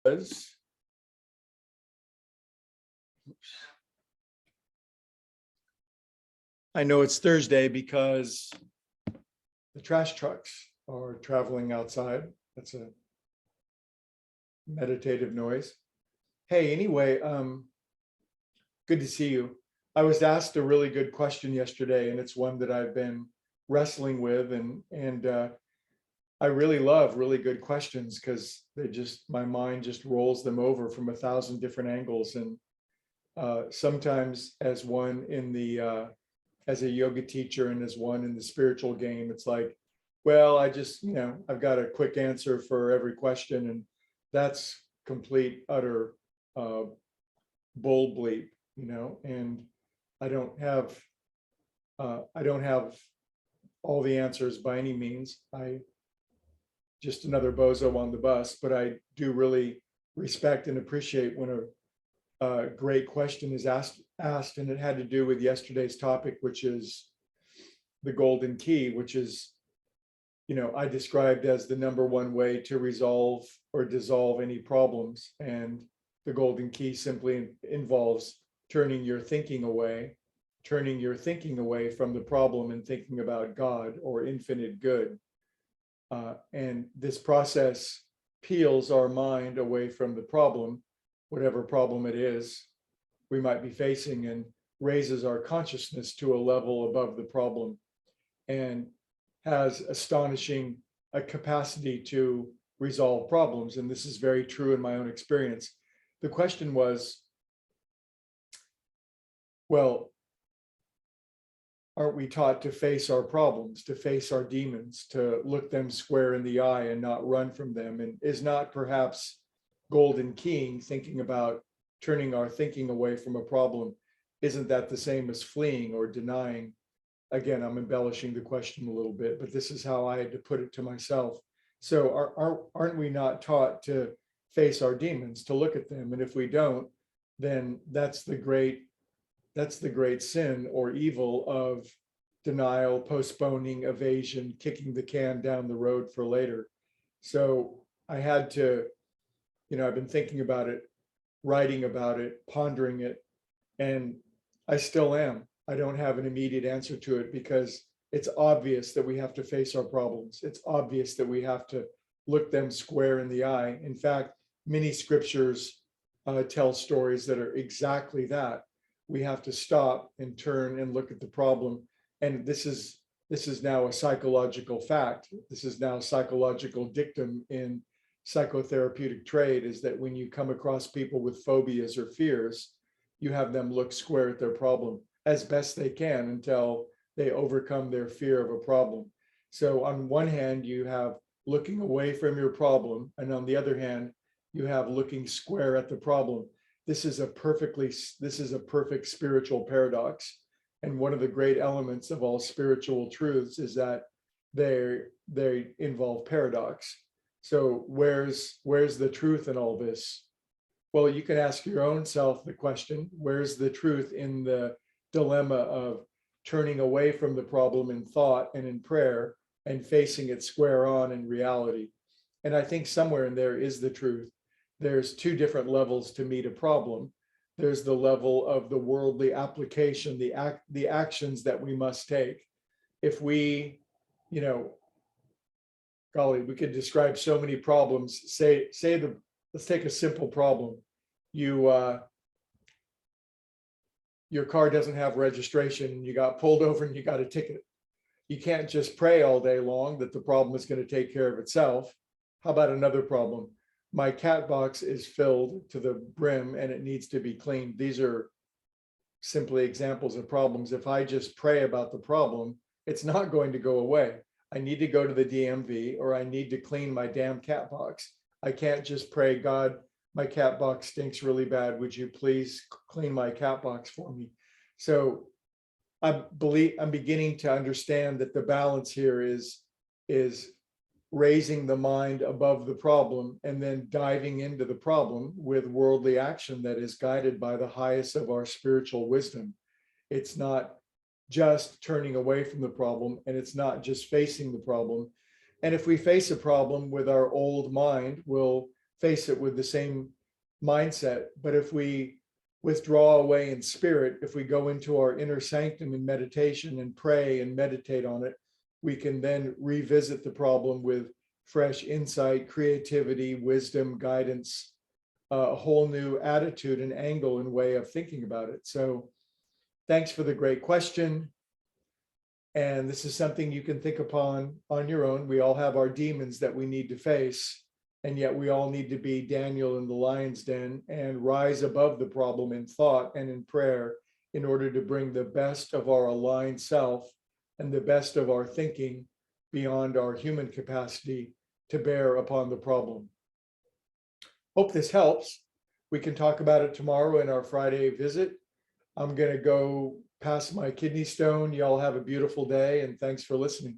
was, I know it's Thursday because the trash trucks are traveling outside. That's a meditative noise. Hey, anyway, good to see you. I was asked a really good question yesterday, and it's one that I've been wrestling with, and I really love really good questions because my mind just rolls them over from 1,000 different angles. And sometimes as one in the as a yoga teacher and as one in the spiritual game, it's like, well, I've got a quick answer for every question, and that's complete, utter bull bleep, and I don't have all the answers by any means. I just another bozo on the bus, but I do really respect and appreciate when a great question is asked, and it had to do with yesterday's topic, which is the golden key, which is, I described as the number one way to resolve or dissolve any problems. And the golden key simply involves turning your thinking away from the problem and thinking about God or infinite good. And this process peels our mind away from the problem, whatever problem it is we might be facing, and raises our consciousness to a level above the problem, and has astonishing a capacity to resolve problems. And this is very true in my own experience. The question was, well, aren't we taught to face our problems, to face our demons, to look them square in the eye and not run from them? And is not perhaps golden keying, thinking about turning our thinking away from a problem, isn't that the same as fleeing or denying? Again, I'm embellishing the question a little bit, but this is how I had to put it to myself. So aren't we not taught to face our demons, to look at them? And if we don't, then that's the great sin or evil of denial, postponing, evasion, kicking the can down the road for later. So I had to, I've been thinking about it, writing about it, pondering it, and I still am. I don't have an immediate answer to it because it's obvious that we have to face our problems. It's obvious that we have to look them square in the eye. In fact, many scriptures tell stories that are exactly that. We have to stop and turn and look at the problem. And this is now a psychological fact. This is now psychological dictum in psychotherapeutic trade, is that when you come across people with phobias or fears, you have them look square at their problem as best they can until they overcome their fear of a problem. So on one hand, you have looking away from your problem, and on the other hand, you have looking square at the problem. This is a perfect spiritual paradox. And one of the great elements of all spiritual truths is that they involve paradox. So where's the truth in all this? Well, you can ask your own self the question, where's the truth in the dilemma of turning away from the problem in thought and in prayer and facing it square on in reality? And I think somewhere in there is the truth. There's two different levels to meet a problem. There's the level of the worldly application, the actions that we must take. If we, golly, we could describe so many problems. Let's take a simple problem. Your car doesn't have registration, you got pulled over and you got a ticket. You can't just pray all day long that the problem is going to take care of itself. How about another problem? My cat box is filled to the brim and it needs to be cleaned. These are simply examples of problems. If I just pray about the problem, it's not going to go away. I need to go to the DMV, or I need to clean my damn cat box. I can't just pray, God, my cat box stinks really bad. Would you please clean my cat box for me? So I'm beginning to understand that the balance here is raising the mind above the problem and then diving into the problem with worldly action that is guided by the highest of our spiritual wisdom. It's not just turning away from the problem, and it's not just facing the problem. And if we face a problem with our old mind, we'll face it with the same mindset. But if we withdraw away in spirit, if we go into our inner sanctum in meditation and pray and meditate on it, we can then revisit the problem with fresh insight, creativity, wisdom, guidance, a whole new attitude and angle and way of thinking about it. So thanks for the great question. And this is something you can think upon on your own. We all have our demons that we need to face. And yet we all need to be Daniel in the lion's den and rise above the problem in thought and in prayer in order to bring the best of our aligned self and the best of our thinking beyond our human capacity to bear upon the problem. Hope this helps. We can talk about it tomorrow in our Friday visit. I'm going to go pass my kidney stone. Y'all have a beautiful day, and thanks for listening.